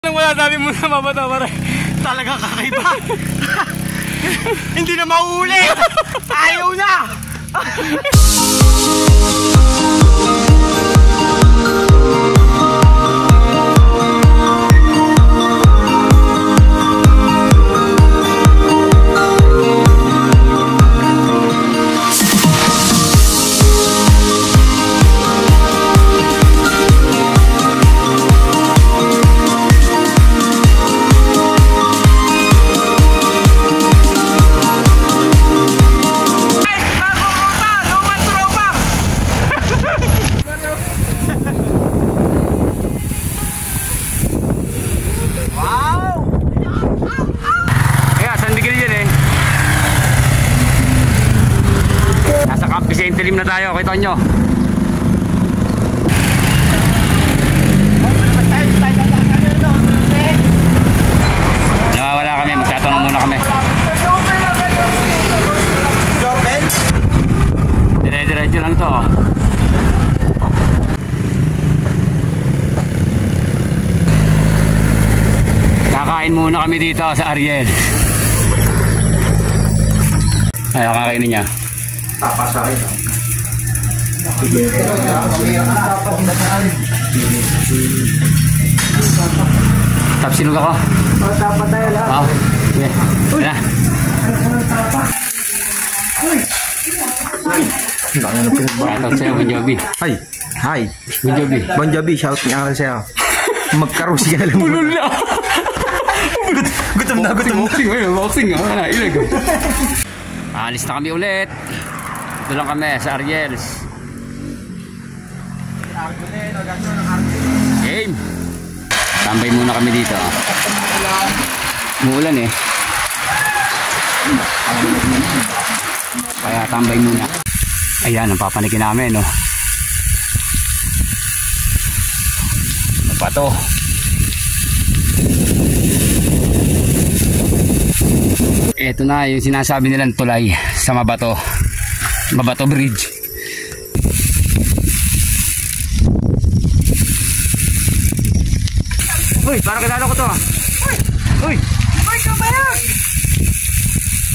Nang wala sabi mo na mabata pare, talaga kakaiba. Hindi na mauuli. Ayaw na. Dilim na tayo, kita nyo. Nawawala kami, magtatanong muna kami. Dire-diretso lang to. Kakain muna kami dito sa Ariel. Ay, kakainin niya. Tapasahin. Tap, sinug ako. Tapat tayo lang. Oo. Sige. Yan na. Shoutout sa'yo, Bon Jovi. Hi. Hi. Bon Jovi. Bon Jovi, shout nga lang sa'yo. Magkarusi ka lang. Ulul na. Gutom na, gutom na. Boxing, ayun. Boxing. Ilag. Alis na kami ulit. Ito lang kami sa Ariels. Game. Tambay muna kami dito. Umuulan eh. Kaya tambay muna. Ayan, ang papanikin namin, no. Mapato. Ito na yung sinasabi nilang tulay sa Mabato. Mabato Bridge. Uy, parang kilala ko to. Uy! Uy! Uy, kabayan!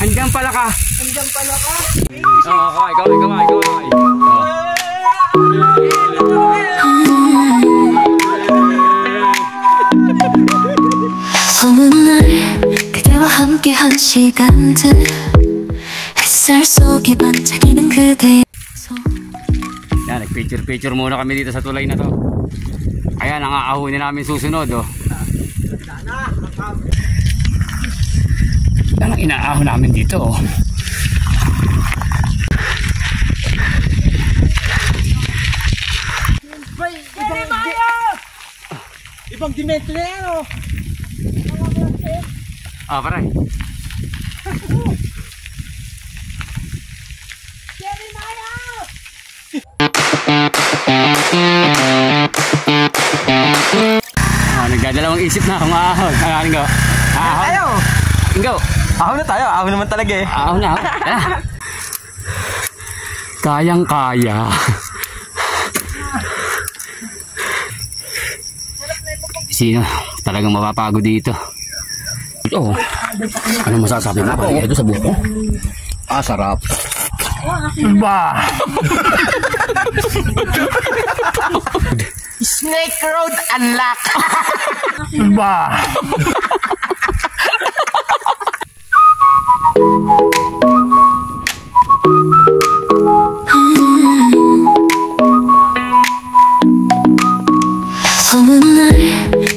Andiyan pala ka. Andiyan pala ka. Oo, kamay. 소문날 그대와 함께한 시간들 햇살 속에 반짝이는 그대의 yan, nagpicture muna kami dito sa tulay na to. Ayan, ang aahunin namin susunod, oh. Yan ang inaahon namin dito, oh. Ibang dimensyon na yan, oh. Ah, paray. Nagdadalawang isip na akong ahon. Ano ko? Ahon? Tayo! Ingo! Ahon na tayo. Ahon naman talaga eh. Ahon na. Kayang-kaya. Sino? Talagang mapapagod dito. Oo. Ano masasabi mo? Ito sa buko. Ah, sarap. Ba! Snake Road Unlock. Ba! 소문날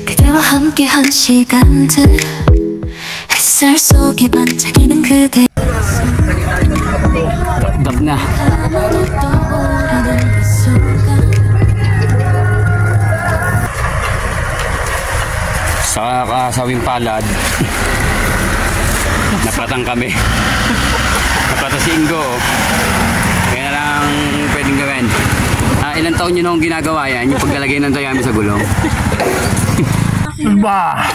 그대와 함께한 시간들 햇살 속에 반짝이는 그대 Dab na. 아무도 떠오르는 그 순간 Sa kasawing palad, napatang kami. Napata si Ingo. Kaya na lang pwedeng gawin. Ilang taon nyo nung ginagawa yan, yung paglalagay ng dayami sa gulong. Ba!